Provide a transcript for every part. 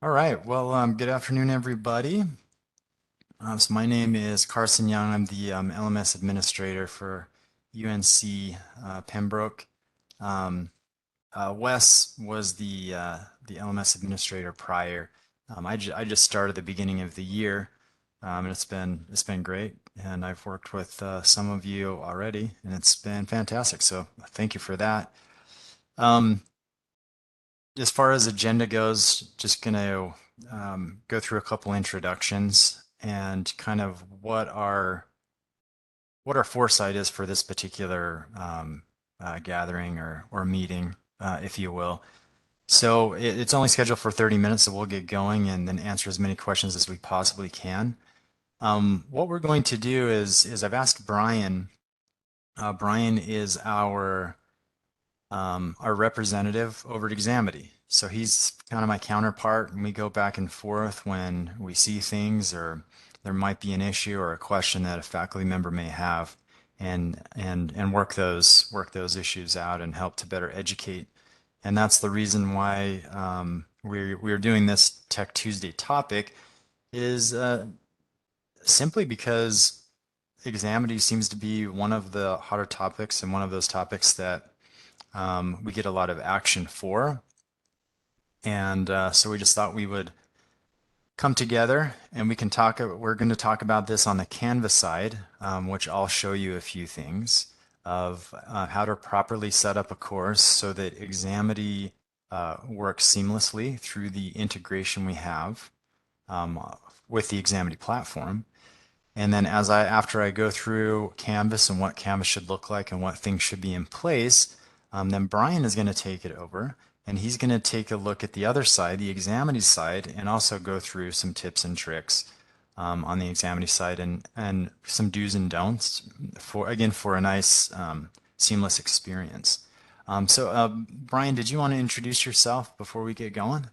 All right. Well, good afternoon, everybody. So my name is Carson Young. I'm the LMS administrator for UNC Pembroke. Um, Wes was the LMS administrator prior. I just started at the beginning of the year, and it's been great. And I've worked with some of you already, and it's been fantastic. So thank you for that. Um, as far as agenda goes, just going to go through a couple introductions and kind of what our foresight is for this particular gathering or meeting, if you will. So it's only scheduled for 30 minutes, so we'll get going and then answer as many questions as we possibly can. What we're going to do is I've asked Brian. Brian is our representative over at Examity. So he's kind of my counterpart, and we go back and forth when we see things or there might be an issue or a question that a faculty member may have, and work those issues out and help to better educate. And that's the reason why we're doing this Tech Tuesday topic is simply because Examity seems to be one of the hotter topics and one of those topics that we get a lot of action for. And so we just thought we would come together and we can talk. We're going to talk about this on the Canvas side, which I'll show you a few things of how to properly set up a course so that Examity works seamlessly through the integration we have with the Examity platform. And then after I go through Canvas and what Canvas should look like and what things should be in place, then Brian is going to take it over and he's going to take a look at the other side, the Examity side, and also go through some tips and tricks on the Examity side and some do's and don'ts for a nice seamless experience. Brian, did you want to introduce yourself before we get going?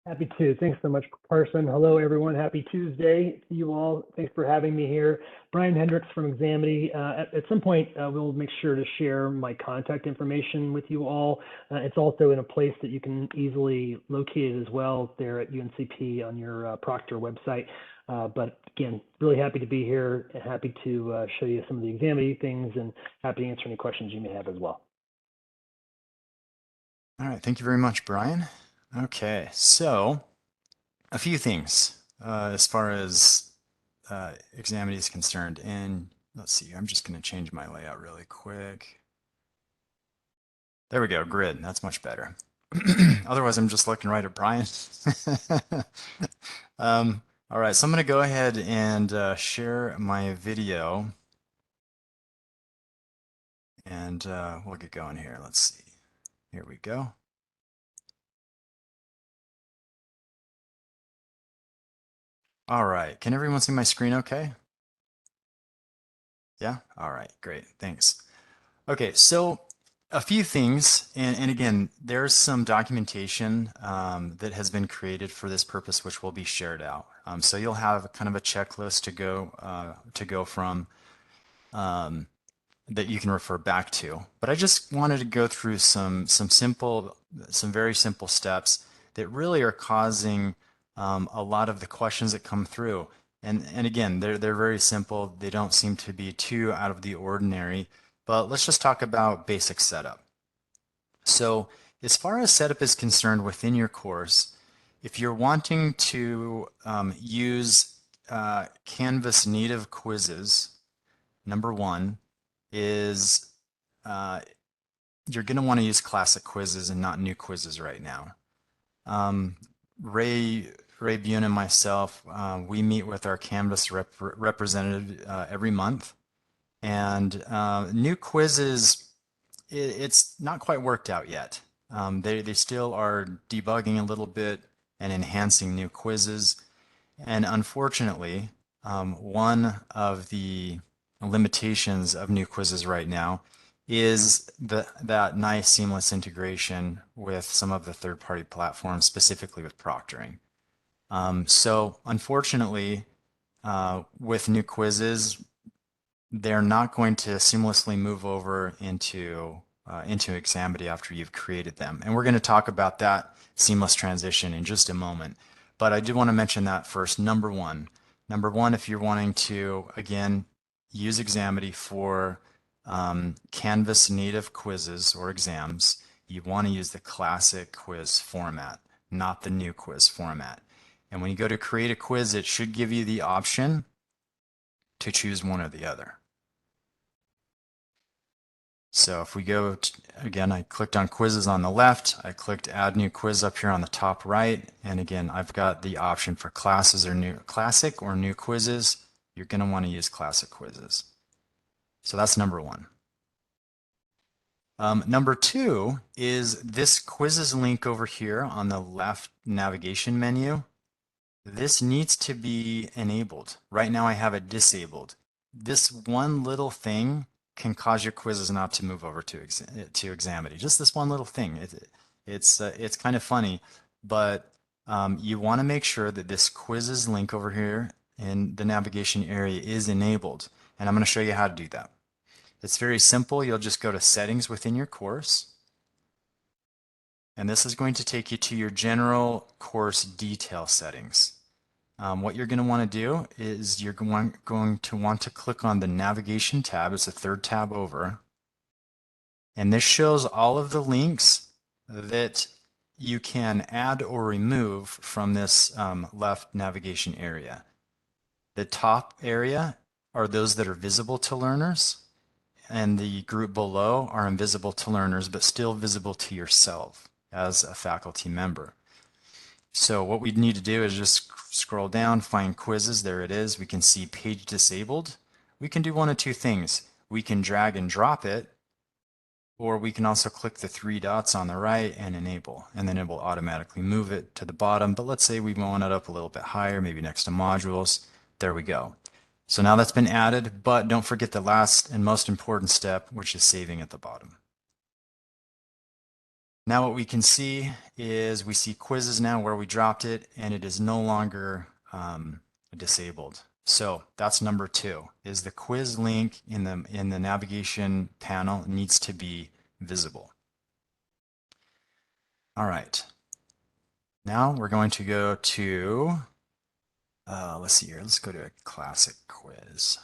Happy to. Thanks so much, Carson. Hello, everyone. Happy Tuesday to you all. Thanks for having me here. Brian Hendricks from Examity. At some point, we'll make sure to share my contact information with you all. It's also in a place that you can easily locate it as well there at UNCP on your Proctor website. But again, really happy to be here and happy to show you some of the Examity things and happy to answer any questions you may have as well. All right, thank you very much, Brian. Okay, so a few things as far as Examity is concerned. And let's see, I'm just going to change my layout really quick. There we go, grid. That's much better. Otherwise, I'm just looking right at Brian. All right, so I'm going to go ahead and share my video. And we'll get going here. Let's see. Here we go. All right, can everyone see my screen okay? Yeah? All right, great, thanks. Okay, so a few things, and again, there's some documentation that has been created for this purpose, which will be shared out. So you'll have kind of a checklist to go from that you can refer back to. But I just wanted to go through some very simple steps that really are causing a lot of the questions that come through. And again, they're very simple. They don't seem to be too out of the ordinary. But let's just talk about basic setup. So as far as setup is concerned within your course, if you're wanting to use Canvas native quizzes, number one is you're going to want to use classic quizzes and not new quizzes right now. Ray Bune and myself, we meet with our Canvas representative every month. And new quizzes, it's not quite worked out yet. They still are debugging a little bit and enhancing new quizzes. And unfortunately, one of the limitations of new quizzes right now is that nice seamless integration with some of the third-party platforms, specifically with proctoring. So unfortunately, with new quizzes, they're not going to seamlessly move over into into Examity after you've created them. And we're going to talk about that seamless transition in just a moment. But I did want to mention that first. Number one, if you're wanting to, again, use Examity for Canvas native quizzes or exams, you want to use the classic quiz format, not the new quiz format. And when you go to create a quiz, it should give you the option to choose one or the other. So if we go, again, I clicked on quizzes on the left, I clicked add new quiz up here on the top right, and again, I've got the option for classes or new classic or new quizzes. You're going to want to use classic quizzes. So that's number one. Number two is this quizzes link over here on the left navigation menu. This needs to be enabled. Right now I have it disabled. This one little thing can cause your quizzes not to move over to Examity. Just this one little thing. It's kind of funny, but you want to make sure that this quizzes link over here in the navigation area is enabled. And I'm going to show you how to do that. It's very simple. You'll just go to settings within your course. And this is going to take you to your general course detail settings. What you're going to want to do is you're going to want to click on the navigation tab. It's the third tab over. And this shows all of the links that you can add or remove from this left navigation area. The top area are those that are visible to learners, and the group below are invisible to learners, but still visible to yourself as a faculty member. So what we need to do is just scroll down, find quizzes. There it is. We can see page disabled. We can do one of two things. We can drag and drop it, or we can also click the three dots on the right and enable, and then it will automatically move it to the bottom. But let's say we want it up a little bit higher, maybe next to modules. There we go. So now that's been added, but don't forget the last and most important step, which is saving at the bottom. Now what we can see is we see quizzes now where we dropped it, and it is no longer disabled. So that's number two, is the quiz link in the navigation panel needs to be visible. All right. Now we're going to go to, let's see here, let's go to a classic quiz.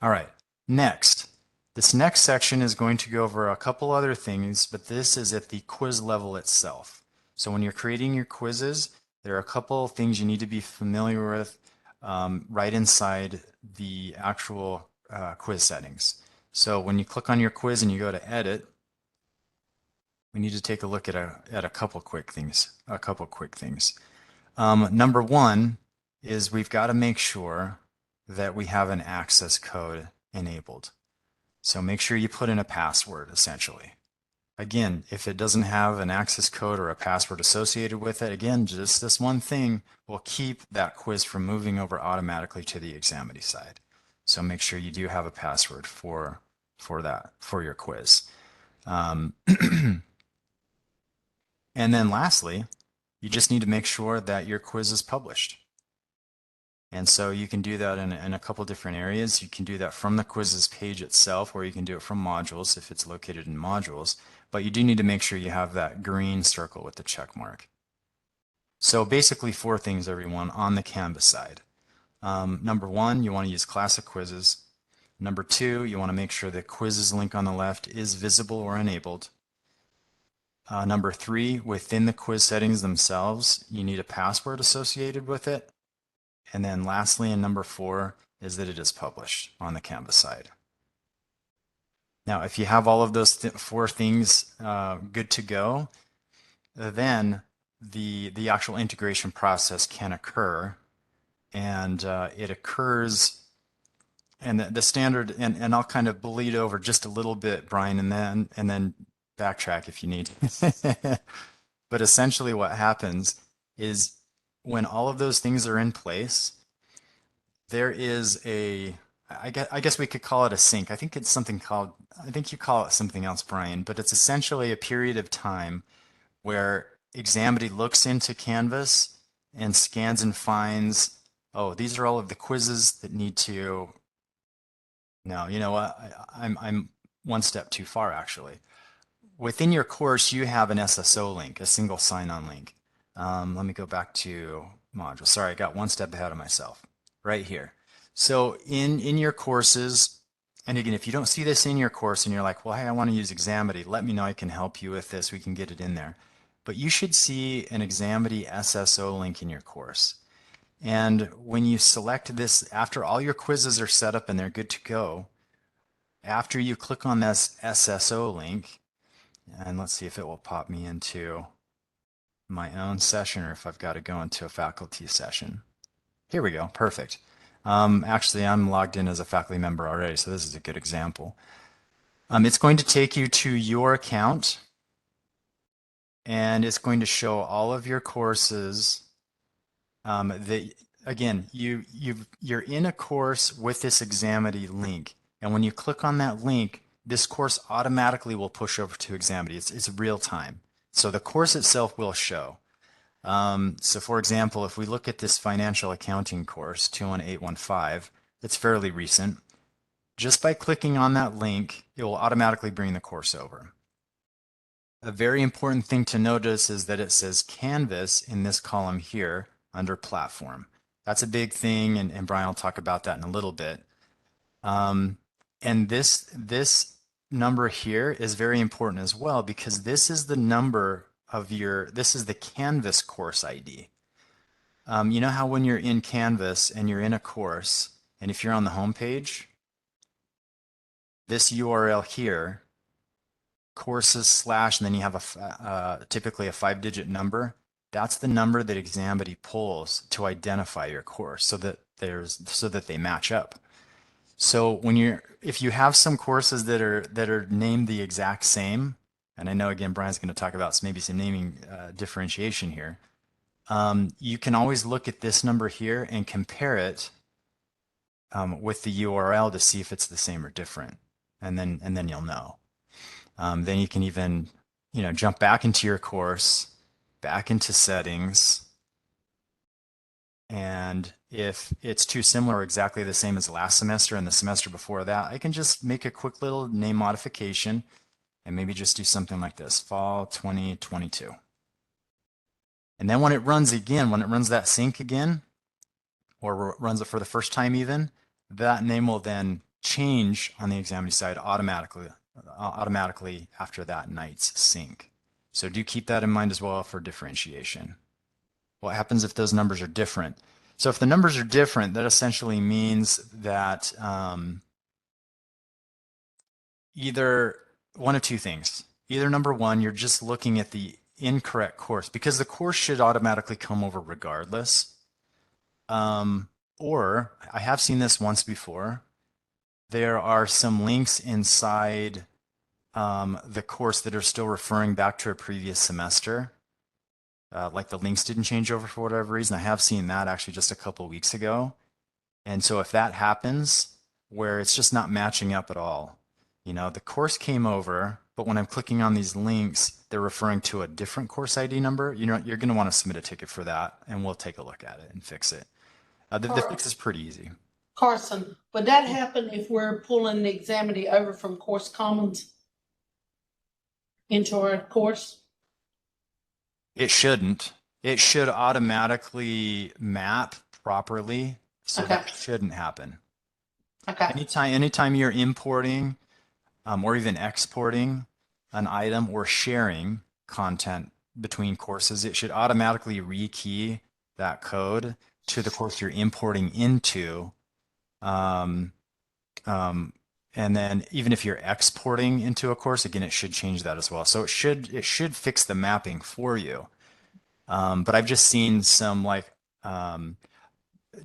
All right, next. This next section is going to go over a couple other things, but this is at the quiz level itself. So when you're creating your quizzes, there are a couple things you need to be familiar with right inside the actual quiz settings. So when you click on your quiz and you go to edit, we need to take a look at a couple quick things. Number one is we've got to make sure that we have an access code enabled. So make sure you put in a password, essentially. Again, if it doesn't have an access code or a password associated with it, again, just this one thing will keep that quiz from moving over automatically to the Examity side. So make sure you do have a password for your quiz. And then lastly, you just need to make sure that your quiz is published. And so you can do that in a couple different areas. You can do that from the quizzes page itself, or you can do it from modules if it's located in modules. But you do need to make sure you have that green circle with the check mark. So basically four things, everyone, on the Canvas side. Number one, you want to use classic quizzes. Number two, you want to make sure the quizzes link on the left is visible or enabled. Number three, within the quiz settings themselves, you need a password associated with it. And then lastly, and number four, is that it is published on the Canvas side. Now, if you have all of those four things good to go, then the actual integration process can occur, and it occurs, and the standard, and I'll kind of bleed over just a little bit, Brian, and then backtrack if you need. But essentially what happens is when all of those things are in place, there is I guess we could call it a sync. I think you call it something else, Brian, but it's essentially a period of time where Examity looks into Canvas and scans and finds, oh, these are all of the quizzes that need to, no, you know what, I'm one step too far actually. within your course, you have an SSO link, a single sign-on link. Let me go back to module. Sorry, I got one step ahead of myself right here. So in your courses, and again, if you don't see this in your course and you're like, well, hey, I want to use Examity, let me know. I can help you with this. We can get it in there. But you should see an Examity SSO link in your course. And when you select this, after all your quizzes are set up and they're good to go, after you click on this SSO link, and let's see if it will pop me into my own session or if I've got to go into a faculty session. Here we go. Perfect. Actually, I'm logged in as a faculty member already, so this is a good example. It's going to take you to your account, and it's going to show all of your courses that, again, you're in a course with this Examity link, and when you click on that link, this course automatically will push over to Examity. It's real time. So the course itself will show. So for example, if we look at this financial accounting course, 21815, it's fairly recent. Just by clicking on that link, it will automatically bring the course over. A very important thing to notice is that it says Canvas in this column here under platform. That's a big thing, and Brian will talk about that in a little bit. And this number here is very important as well, because this is the number of this is the Canvas course ID. You know how when you're in Canvas and you're in a course, and if you're on the home page, this URL here, courses / and then you have typically a 5-digit number. That's the number that Examity pulls to identify your course so that they match up. So if you have some courses that are named the exact same, and I know again Brian's going to talk about maybe some naming differentiation here, you can always look at this number here and compare it with the URL to see if it's the same or different, and then you'll know. Then you can even jump back into your course, back into settings. And if it's too similar or exactly the same as last semester and the semester before that, I can just make a quick little name modification and maybe just do something like this, fall 2022. And then when it runs again, when it runs that sync again, or runs it for the first time even, that name will then change on the Examity side automatically after that night's sync. So do keep that in mind as well for differentiation. What happens if those numbers are different? So if the numbers are different, that essentially means that either one of two things. Either number one, you're just looking at the incorrect course, because the course should automatically come over regardless. Or I have seen this once before. There are some links inside the course that are still referring back to a previous semester. Like the links didn't change over for whatever reason. I have seen that actually just a couple of weeks ago. And so if that happens, where it's just not matching up at all, the course came over, but when I'm clicking on these links, they're referring to a different course ID number. You're going to want to submit a ticket for that, and we'll take a look at it and fix it. The fix is pretty easy. Carson, would that happen if we're pulling the Examity over from Course Commons into our course? It shouldn't. It should automatically map properly, so that shouldn't happen. Okay. Anytime you're importing or even exporting an item or sharing content between courses, it should automatically rekey that code to the course you're importing into. And then even if you're exporting into a course, again, it should change that as well. So it should fix the mapping for you. But I've just seen some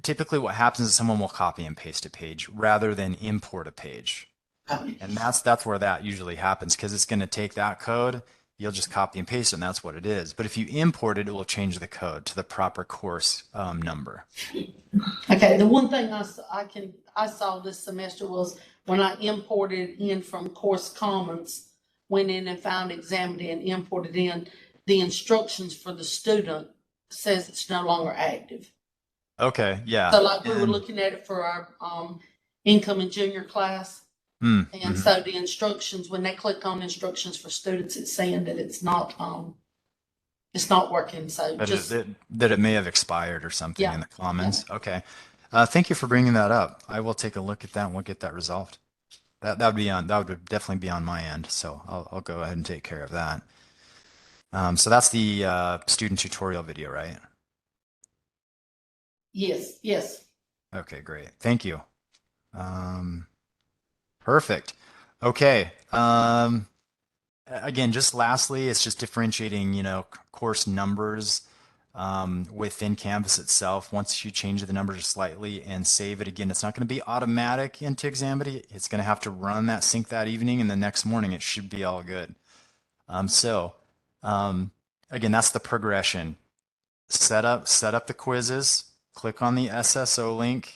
typically what happens is someone will copy and paste a page rather than import a page. And that's where that usually happens, because it's going to take that code, you'll just copy and paste it, and that's what it is. But if you import it, it will change the code to the proper course number. Okay, the one thing I saw this semester was when I imported in from Course Commons, went in and found Examity and imported in, the instructions for the student says it's no longer active. Okay, yeah. So like we were looking at it for our incoming junior class, And so the instructions, when they click on instructions for students, it's saying that it's not working. So That it may have expired or something Yeah. in the commons. Okay. Thank you for bringing that up. I will take a look at that and we'll get that resolved. That would definitely be on my end. So I'll go ahead and take care of that. So that's the student tutorial video, right? yes, yes. Okay, great. Thank you. Perfect. Okay. Again, just lastly, it's just differentiating, course numbers within Canvas itself. Once you change the numbers slightly and save it again, it's not going to be automatic into Examity. It's going to have to run that sync that evening, and the next morning it should be all good. Again, that's the progression. Set up the quizzes, click on the SSO link.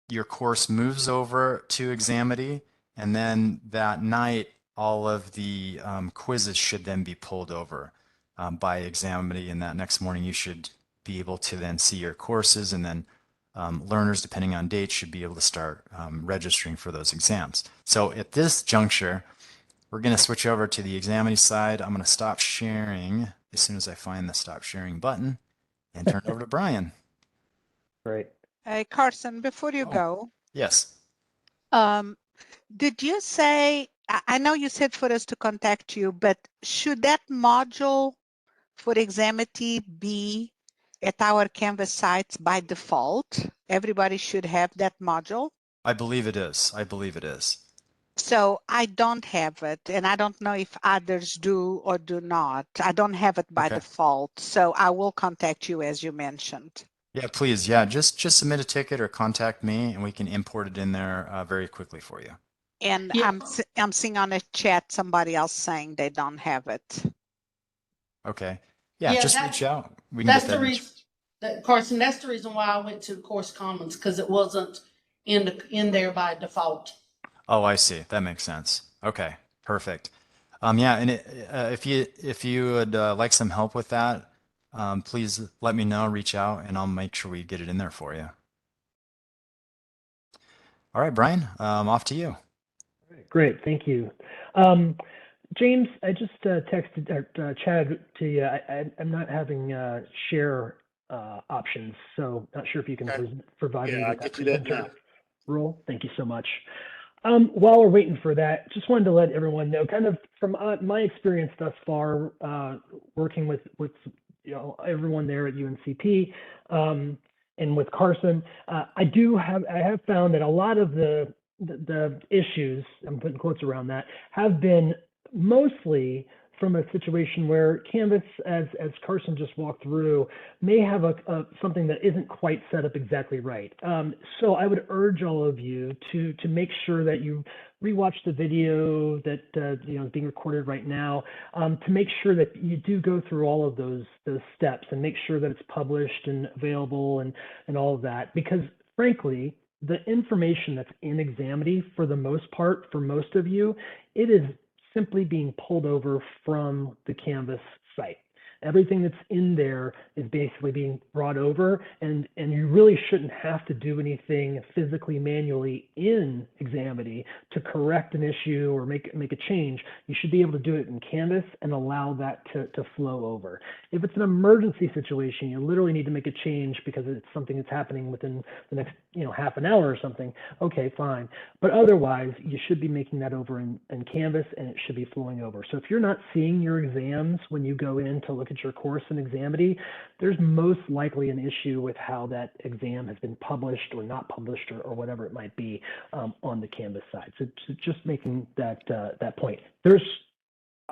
Your course moves over to Examity, and then that night, all of the quizzes should then be pulled over by Examity, and that next morning you should be able to then see your courses, and then learners, depending on dates, should be able to start registering for those exams. So at this juncture, we're going to switch over to the Examity side. I'm going to stop sharing as soon as I find the stop sharing button and turn it over to Brian. Great. Hey, Carson, before you Oh. go, Yes. did you say, I know you said for us to contact you, but should that module for Examity be at our Canvas sites by default? Everybody should have that module. I believe it is. I believe it is. So I don't have it, and I don't know if others do or do not. I don't have it by Okay. default, so I will contact you as you mentioned. Yeah, please. Yeah, just submit a ticket or contact me, and we can import it in there very quickly for you. And Yeah. I'm seeing on the chat somebody else saying they don't have it. Okay. Yeah, Yeah, just that's- reach out. We can That's get the that. reason, Carson, that's the reason why I went to Course Commons, because it wasn't in there by default. Oh, I see. That makes sense. Okay, perfect. Yeah, and if you would like some help with that, please let me know. Reach out, and I'll make sure we get it in there for you. All right, Brian. Off to you. Great, thank you. James, I just texted or chatted to you. I'm not having share options, so not sure if you can provide me with that presenter role. Thank you so much. While we're waiting for that, just wanted to let everyone know, kind of from my experience thus far, working with everyone there at UNCP and with Carson, I have found that a lot of the issues, I'm putting quotes around that, have been mostly from a situation where Canvas, as Carson just walked through, may have something that isn't quite set up exactly right. So I would urge all of you to make sure that you rewatch the video that is being recorded right now, to make sure that you do go through all of those steps and make sure that it's published and available and all of that, because frankly, the information that's in Examity, for the most part, for most of you, it is simply being pulled over from the Canvas site. Everything that's in there is basically being brought over, and you really shouldn't have to do anything physically, manually in Examity to correct an issue or make a change. You should be able to do it in Canvas and allow that to flow over. If it's an emergency situation, you literally need to make a change because it's something that's happening within the next half an hour or something. Okay, fine. But otherwise, you should be making that over in Canvas, and it should be flowing over. So if you're not seeing your exams when you go in to look at your course in Examity, there's most likely an issue with how that exam has been published or not published or whatever it might be on the Canvas side. So just making that point. There's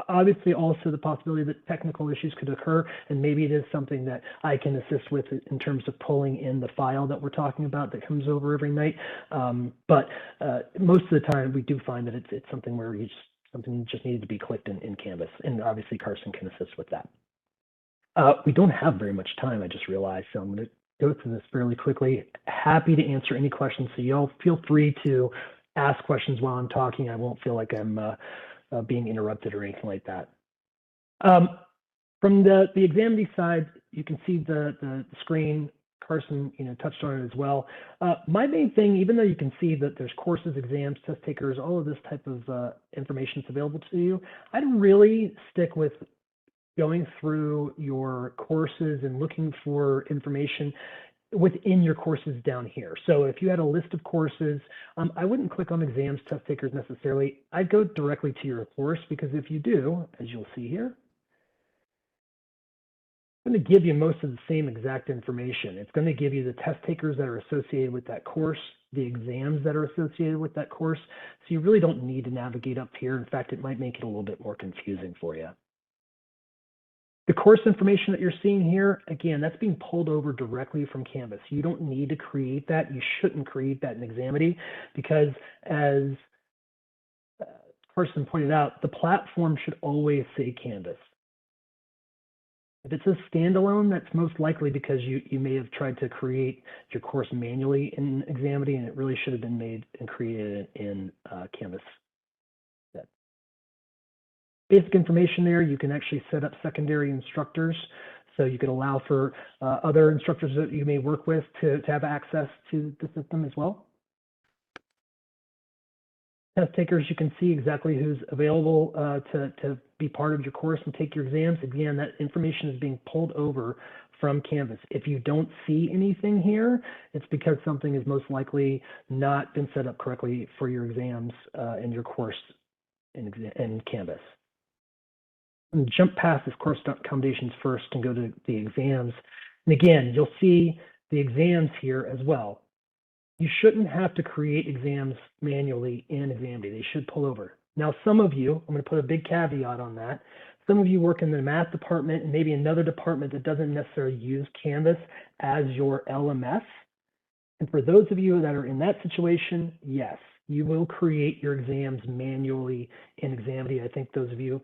obviously also the possibility that technical issues could occur, and maybe it is something that I can assist with in terms of pulling in the file that we're talking about that comes over every night. But most of the time, we do find that it's something where something just needed to be clicked in Canvas, and obviously Carson can assist with that. We don't have very much time, I just realized, so I'm going to go through this fairly quickly. Happy to answer any questions, so y'all feel free to ask questions while I'm talking. I won't feel like I'm being interrupted or anything like that. From the Examity side, you can see the screen Carson, touched on it as well. My main thing, even though you can see that there's courses, exams, test takers, all of this type of information is available to you, I'd really stick with going through your courses and looking for information within your courses down here. So if you had a list of courses, I wouldn't click on exams, test takers necessarily. I'd go directly to your course, because if you do, as you'll see here, it's going to give you most of the same exact information. It's going to give you the test takers that are associated with that course, the exams that are associated with that course. So you really don't need to navigate up here. In fact, it might make it a little bit more confusing for you. The course information that you're seeing here, again, that's being pulled over directly from Canvas. You don't need to create that. You shouldn't create that in Examity, because as Carson pointed out, the platform should always say Canvas. If it says standalone, that's most likely because you may have tried to create your course manually in Examity, and it really should have been made and created in Canvas. Basic information there, you can actually set up secondary instructors. So you could allow for other instructors that you may work with to have access to the system as well. Test takers, you can see exactly who's available to be part of your course and take your exams. Again, that information is being pulled over from Canvas. If you don't see anything here, it's because something is most likely not been set up correctly for your exams in your course in Canvas. And jump past this course accommodations first and go to the exams. And again, you'll see the exams here as well. You shouldn't have to create exams manually in Examity. They should pull over. Now, some of you, I'm going to put a big caveat on that. Some of you work in the math department and maybe another department that doesn't necessarily use Canvas as your LMS. And for those of you that are in that situation, yes, you will create your exams manually in Examity. I think those of you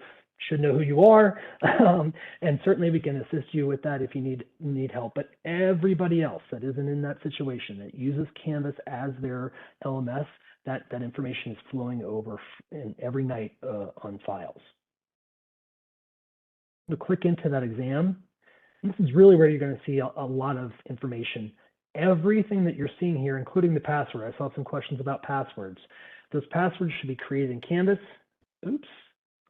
should know who you are, and certainly we can assist you with that if you need help. But everybody else that isn't in that situation, that uses Canvas as their LMS, that information is flowing over every night on files. To click into that exam, this is really where you're going to see a lot of information. Everything that you're seeing here, including the password. I saw some questions about passwords. Those passwords should be created in Canvas. Oops,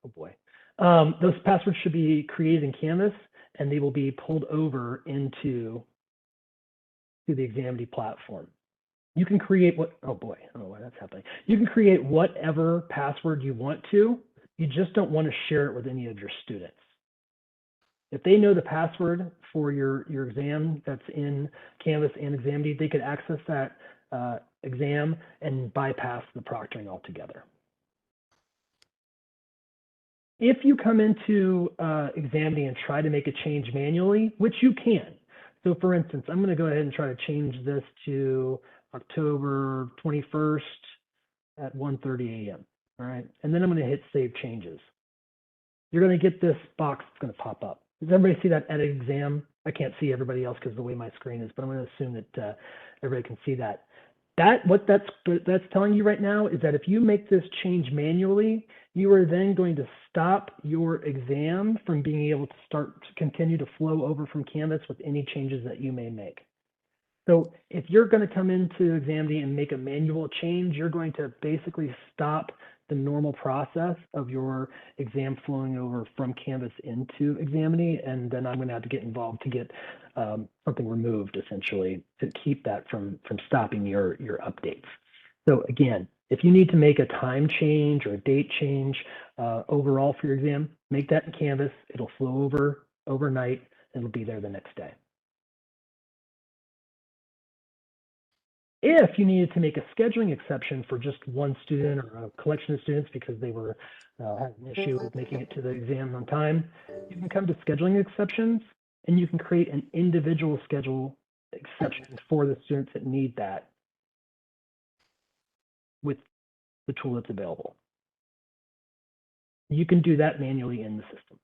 oh boy. Those passwords should be created in Canvas, and they will be pulled over into the Examity platform. You can create oh boy, I don't know why that's happening. You can create whatever password you want to. You just don't want to share it with any of your students. If they know the password for your exam that's in Canvas and Examity, they could access that exam and bypass the proctoring altogether. If you come into Examity and try to make a change manually, which you can. So for instance, I'm going to go ahead and try to change this to October 21st at 1:30 a.m. All right. And then I'm going to hit Save Changes. You're going to get this box that's going to pop up. Does everybody see that edit exam? I can't see everybody else because of the way my screen is, but I'm going to assume that everybody can see that. What that's telling you right now is that if you make this change manually, you are then going to stop your exam from being able to continue to flow over from Canvas with any changes that you may make. So if you're going to come into Examity and make a manual change, you're going to basically stop the normal process of your exam flowing over from Canvas into Examity, and then I'm going to have to get involved to get something removed, essentially, to keep that from stopping your updates. So again, if you need to make a time change or a date change overall for your exam, make that in Canvas. It'll flow over overnight, and it'll be there the next day. If you needed to make a scheduling exception for just one student or a collection of students because they were had an issue with making it to the exam on time, you can come to scheduling exceptions and you can create an individual schedule exception for the students that need that with the tool that's available. You can do that manually in the system.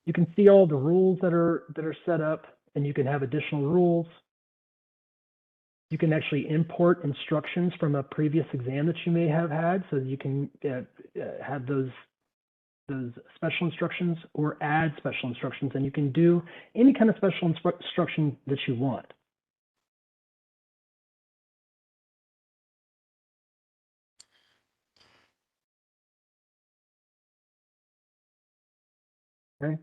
You can see all the rules that are set up, and you can have additional rules. You can actually import instructions from a previous exam that you may have had, so you can have those those special instructions or add special instructions, and you can do any kind of special instruction that you want. Okay.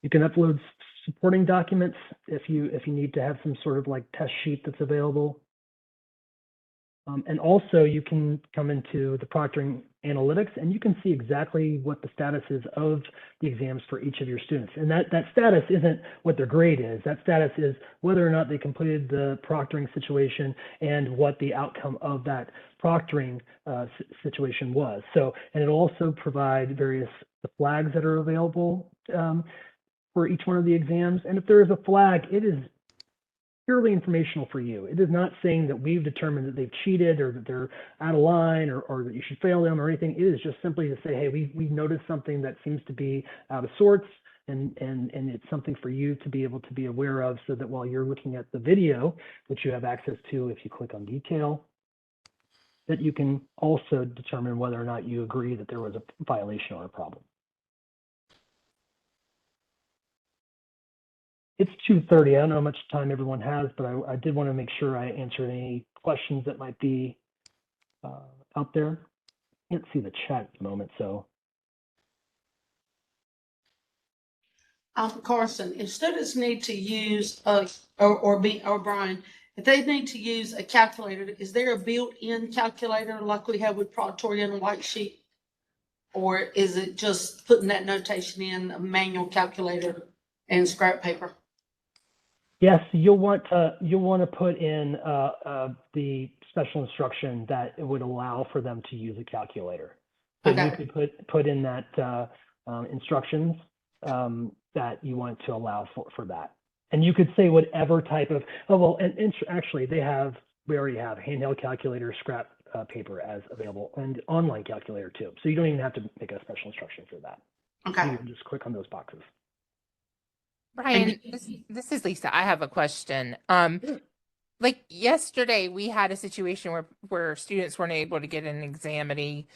You can upload supporting documents if you need to have some sort of like test sheet that's available. And also you can come into the Proctoring Analytics and you can see exactly what the status is of the exams for each of your students. And that status isn't what their grade is. That status is whether or not they completed the proctoring situation and what the outcome of that proctoring situation was. So, and it'll also provide various flags that are available for each one of the exams. And if there is a flag, it is purely informational for you. It is not saying that we've determined that they've cheated or that they're out of line or that you should fail them or anything. It is just simply to say, hey, we noticed something that seems to be out of sorts, and it's something for you to be able to be aware of, so that while you're looking at the video, which you have access to if you click on detail, that you can also determine whether or not you agree that there was a violation or a problem. It's 2:30. I don't know how much time everyone has, but I did want to make sure I answered any questions that might be out there. I can't see the chat at the moment, so. Carson, if students need to use or Brian, if they need to use a calculator, is there a built-in calculator like we have with Proctored and White Sheet? Or is it just putting that notation in a manual calculator and scrap paper? Yes, you'll want to put in the special instruction that it would allow for them to use a calculator. So Okay. you could put in that instructions that you want to allow for that. And you could say whatever type of, and actually we already have handheld calculator, scrap paper as available, and online calculator too. So you don't even have to make a special instruction for that. Okay. You can just click on those boxes. Brian, this is Lisa. I have a question. Like yesterday, we had a situation where students weren't able to get an Examity.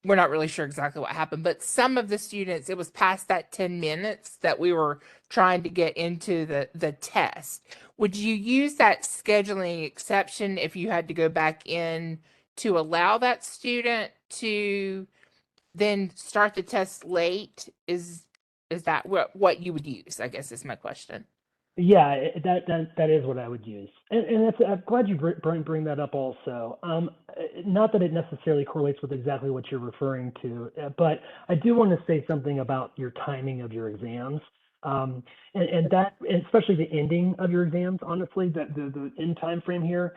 We're not really sure exactly what happened, but some of the students, it was past that 10 minutes that we were trying to get into the test. Would you use that scheduling exception if you had to go back in to allow that student to then start the test late? Is that what you would use, I guess is my question. Yeah, that is what I would use, and I'm glad you bring that up also. Not that it necessarily correlates with exactly what you're referring to, but I do want to say something about your timing of your exams, and especially the ending of your exams. Honestly, the end time frame here.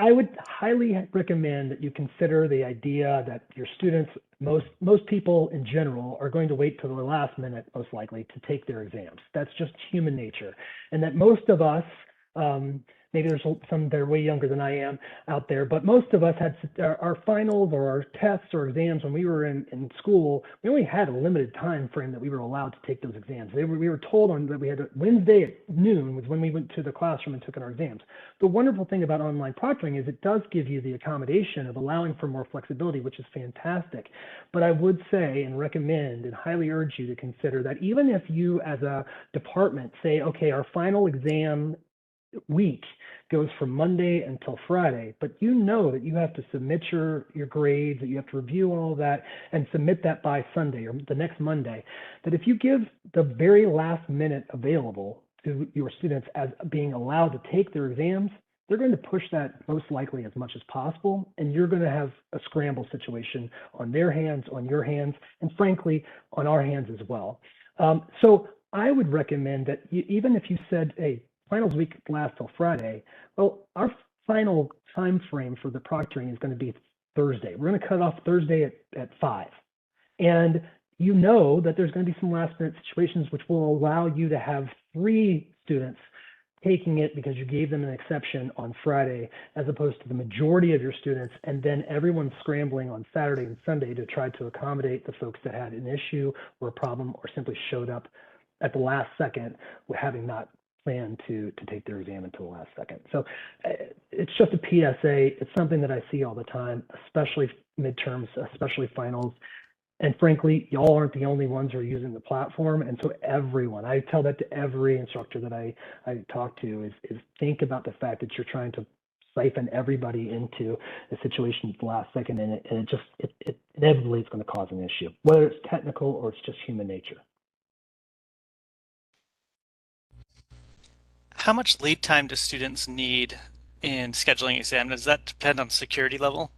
I would highly recommend that you consider the idea that your students, most people in general, are going to wait till the last minute, most likely, to take their exams. That's just human nature. And that most of us, maybe there's some that are way younger than I am out there, but most of us had our finals or our tests or exams when we were in school. We only had a limited time frame that we were allowed to take those exams. We were told that we had Wednesday at noon was when we went to the classroom and took our exams. The wonderful thing about online proctoring is it does give you the accommodation of allowing for more flexibility, which is fantastic. But I would say and recommend and highly urge you to consider that even if you as a department say, okay, our final exam week goes from Monday until Friday, but you know that you have to submit your grades, that you have to review all of that and submit that by Sunday or the next Monday, that if you give the very last minute available to your students as being allowed to take their exams, they're going to push that most likely as much as possible, and you're going to have a scramble situation on their hands, on your hands, and frankly, on our hands as well. So I would recommend that even if you said, hey, finals week lasts till Friday, well, our final time frame for the proctoring is going to be Thursday. We're going to cut off Thursday at 5. And you know that there's going to be some last minute situations which will allow you to have 3 students taking it because you gave them an exception on Friday, as opposed to the majority of your students, and then everyone's scrambling on Saturday and Sunday to try to accommodate the folks that had an issue or a problem or simply showed up at the last second with having not plan to take their exam until the last second. So it's just a PSA. It's something that I see all the time, especially midterms, especially finals. And frankly, y'all aren't the only ones who are using the platform. And so everyone, I tell that to every instructor that I talk to is think about the fact that you're trying to siphon everybody into a situation at the last second, and it inevitably is going to cause an issue, whether it's technical or it's just human nature. How much lead time do students need in scheduling exam? Does that depend on security level?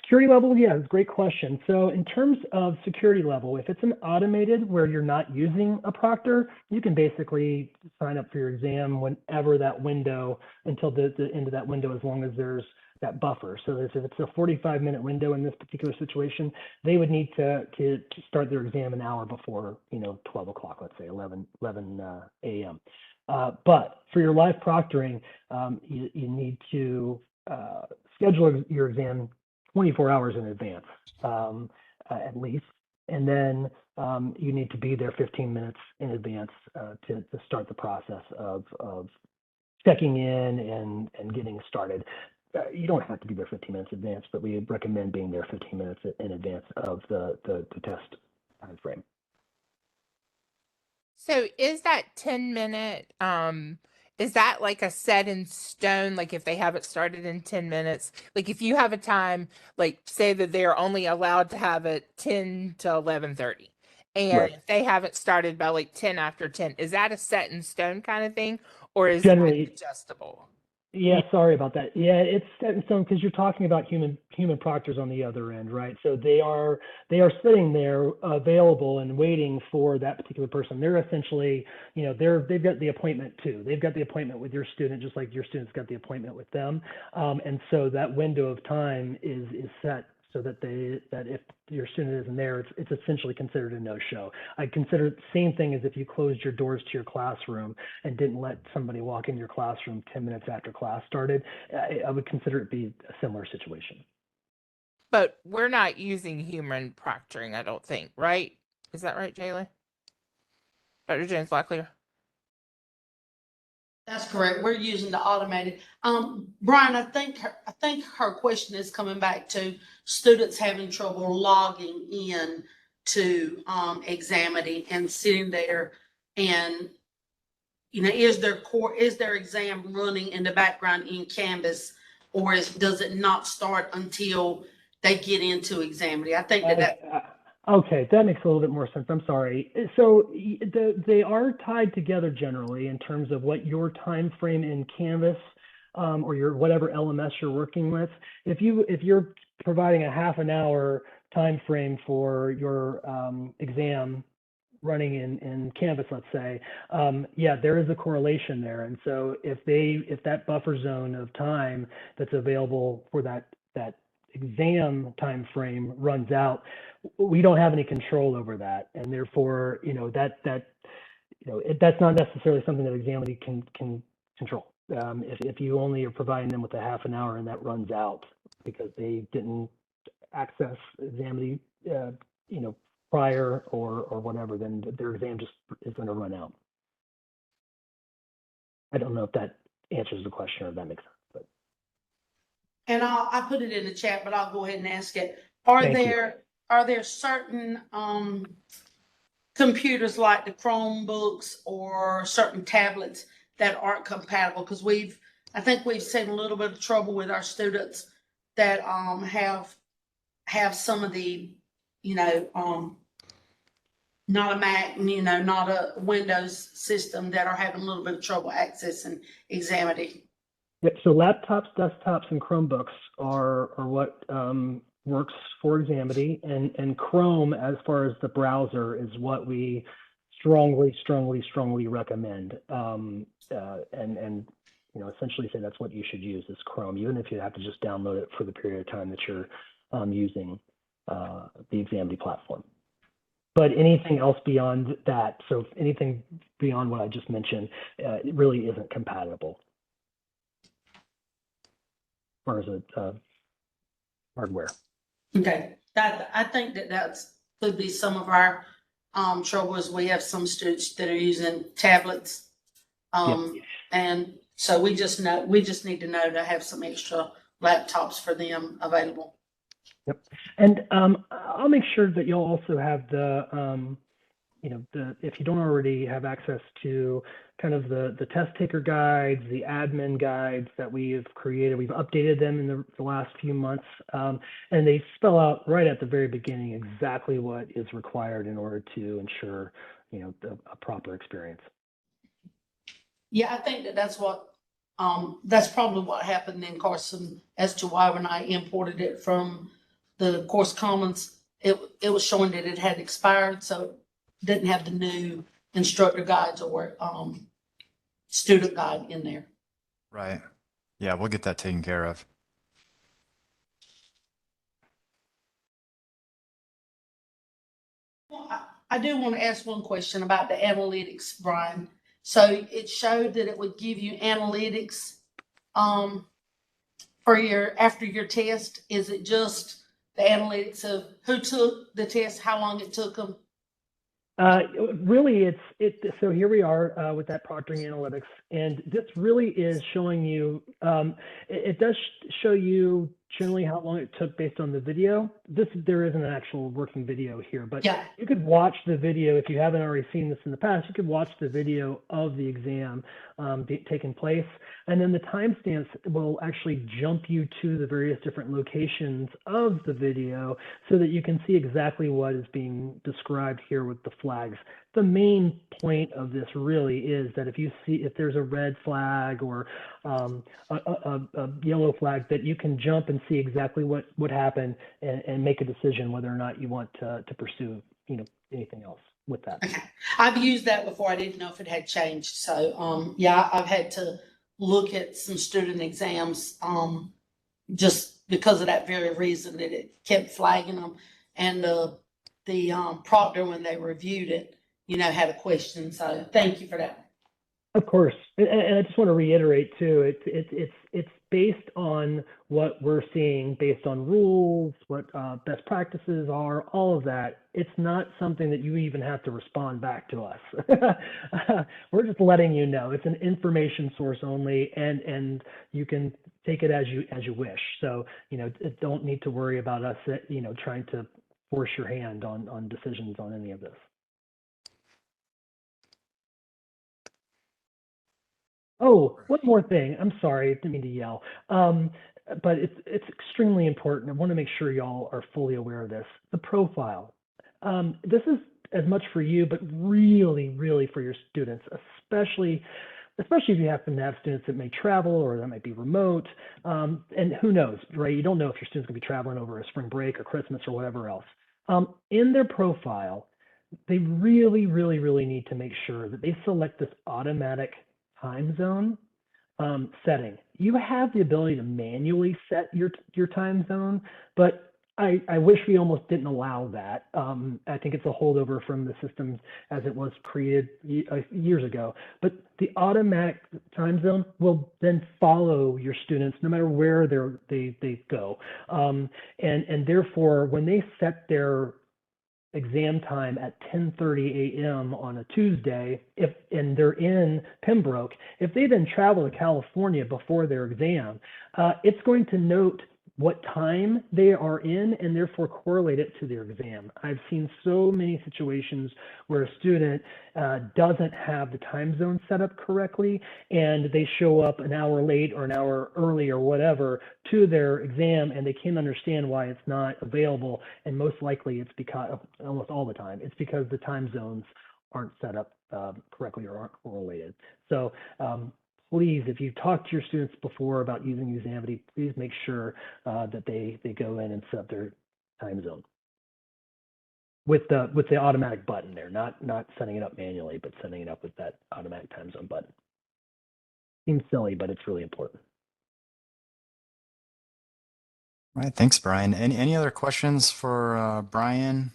Security level, yeah, it's a great question. So in terms of security level, if it's an automated where you're not using a proctor, you can basically sign up for your exam whenever that window, until the end of that window, as long as there's that buffer. So if it's a 45-minute window in this particular situation, they would need to start their exam an hour before, 12 o'clock, let's say 11 a.m. But for your live proctoring, you need to schedule your exam 24 hours in advance, at least. And then you need to be there 15 minutes in advance to start the process of checking in and getting started. You don't have to be there 15 minutes in advance, but we recommend being there 15 minutes in advance of the test time frame. So is that 10-minute, is that like a set in stone? Like if they have it started in 10 minutes, like if you have a time, like say that they're only allowed to have it 10 to 11:30, and Right. if they have it started by like 10 after 10, is that a set in stone kind of thing, or is Generally, that adjustable? Yeah, sorry about that. Yeah, it's set in stone because you're talking about human proctors on the other end, right? So they are sitting there available and waiting for that particular person. They're essentially, they've got the appointment too. They've got the appointment with your student, just like your student's got the appointment with them. And so that window of time is set so that if your student isn't there, it's essentially considered a no-show. I consider it the same thing as if you closed your doors to your classroom and didn't let somebody walk in your classroom 10 minutes after class started. I would consider it be a similar situation. But we're not using human proctoring, I don't think, right? Is that right, Jayla? Dr. James Blacklear? That's correct. We're using the automated. Brian, I think her question is coming back to students having trouble logging in to Examity and sitting there, and is their exam running in the background in Canvas, or does it not start until they get into Examity? I think that. Okay, that makes a little bit more sense. I'm sorry. So they are tied together generally in terms of what your time frame in Canvas or your whatever LMS you're working with. If you're providing a half an hour time frame for your exam running in Canvas, let's say, yeah, there is a correlation there. And so if that buffer zone of time that's available for that exam time frame runs out, we don't have any control over that, and therefore, that's not necessarily something that Examity can control. If you only are providing them with a half an hour and that runs out because they didn't access Examity, prior or whatever, then their exam just is going to run out. I don't know if that answers the question or if that makes sense. But. And I put it in the chat, but I'll go ahead and ask it. Are there certain computers like the Chromebooks or certain tablets that aren't compatible? Because I think we've seen a little bit of trouble with our students that have some of the, not a Mac, not a Windows system, that are having a little bit of trouble accessing Examity. Yep. So laptops, desktops, and Chromebooks are what works for Examity, and Chrome, as far as the browser, is what we strongly recommend. And essentially say that's what you should use is Chrome, even if you have to just download it for the period of time that you're using the Examity platform. But anything else beyond that, so anything beyond what I just mentioned, it really isn't compatible as far as hardware. Okay, I think that's could be some of our troubles. We have some students that are using tablets And so we just need to know to have some extra laptops for them available. Yep. And I'll make sure that you'll also have the, if you don't already have access to kind of the test taker guides, the admin guides that we've created, we've updated them in the last few months. And they spell out right at the very beginning exactly what is required in order to ensure, a proper experience. Yeah, I think that's probably what happened in Carson as to why when I imported it from the Course Commons, it was showing that it had expired, so it didn't have the new instructor guides or student guide in there. Right. Yeah, we'll get that taken care of. Well, I do want to ask one question about the analytics, Brian. So it showed that it would give you analytics for after your test. Is it just the analytics of who took the test, how long it took them? Really, so here we are with that Proctoring Analytics, and this really is showing you, it does show you generally how long it took based on the video. There isn't an actual working video here, but Yeah. you could watch the video if you haven't already seen this in the past. You could watch the video of the exam taking place, and then the timestamps will actually jump you to the various different locations of the video so that you can see exactly what is being described here with the flags. The main point of this really is that if there's a red flag or a yellow flag, that you can jump and see exactly what happened and make a decision whether or not you want to pursue anything else with that. Okay. I've used that before. I didn't know if it had changed. So yeah, I've had to look at some student exams just because of that very reason, that it kept flagging them. And the proctor, when they reviewed it, had a question. So thank you for that. Of course, and I just want to reiterate too, it's based on what we're seeing, based on rules, what best practices are, all of that. It's not something that you even have to respond back to us. We're just letting you know. It's an information source only, and you can take it as you wish. So don't need to worry about us trying to force your hand on decisions on any of this. Oh, one more thing. I'm sorry, I didn't mean to yell. But it's extremely important. I want to make sure y'all are fully aware of this. The profile. This is as much for you, but really, really for your students, especially if you happen to have students that may travel or that might be remote. And who knows, right? You don't know if your student's going to be traveling over a spring break or Christmas or whatever else. In their profile, they really, really, really need to make sure that they select this automatic time zone setting. You have the ability to manually set your time zone, but I wish we almost didn't allow that. I think it's a holdover from the systems as it was created years ago. But the automatic time zone will then follow your students no matter where they go. And therefore, when they set their exam time at 10:30 a.m. on a Tuesday, and they're in Pembroke, if they then travel to California before their exam, it's going to note what time they are in and therefore correlate it to their exam. I've seen so many situations where a student doesn't have the time zone set up correctly, and they show up an hour late or an hour early or whatever to their exam, and they can't understand why it's not available. And most likely it's because, almost all the time, it's because the time zones aren't set up correctly or aren't correlated. So please, if you've talked to your students before about using Examity, please make sure that they go in and set up their time zone with the automatic button there, not setting it up manually, but setting it up with that automatic time zone button. Seems silly, but it's really important. All right, thanks, Brian. Any other questions for Brian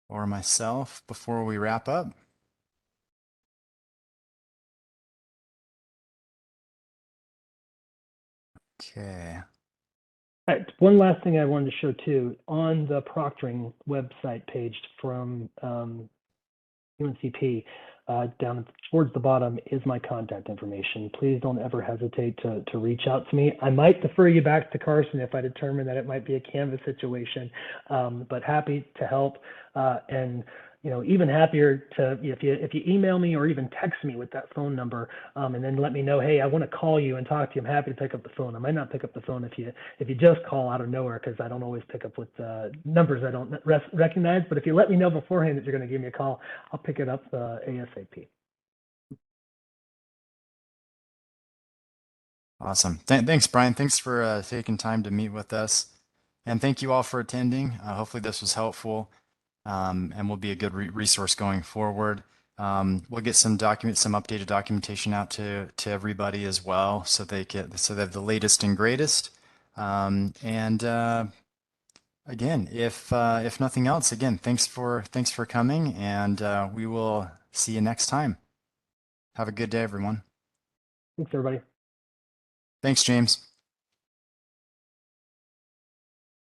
or myself before we wrap up? Okay. One last thing I wanted to show too, on the proctoring website page from UNCP, down towards the bottom is my contact information. Please don't ever hesitate to reach out to me. I might defer you back to Carson if I determine that it might be a Canvas situation, but happy to help. And even happier to if you email me or even text me with that phone number, and then let me know, hey, I want to call you and talk to you. I'm happy to pick up the phone. I might not pick up the phone if you just call out of nowhere, because I don't always pick up with numbers I don't recognize. But if you let me know beforehand that you're going to give me a call, I'll pick it up ASAP. Awesome. Thanks, Brian. Thanks for taking time to meet with us. And thank you all for attending. Hopefully this was helpful, and will be a good resource going forward. We'll get some updated documentation out to everybody as well, so they have the latest and greatest. Again, if nothing else, again, thanks for coming, and we will see you next time. Have a good day, everyone. Thanks, everybody. Thanks, James.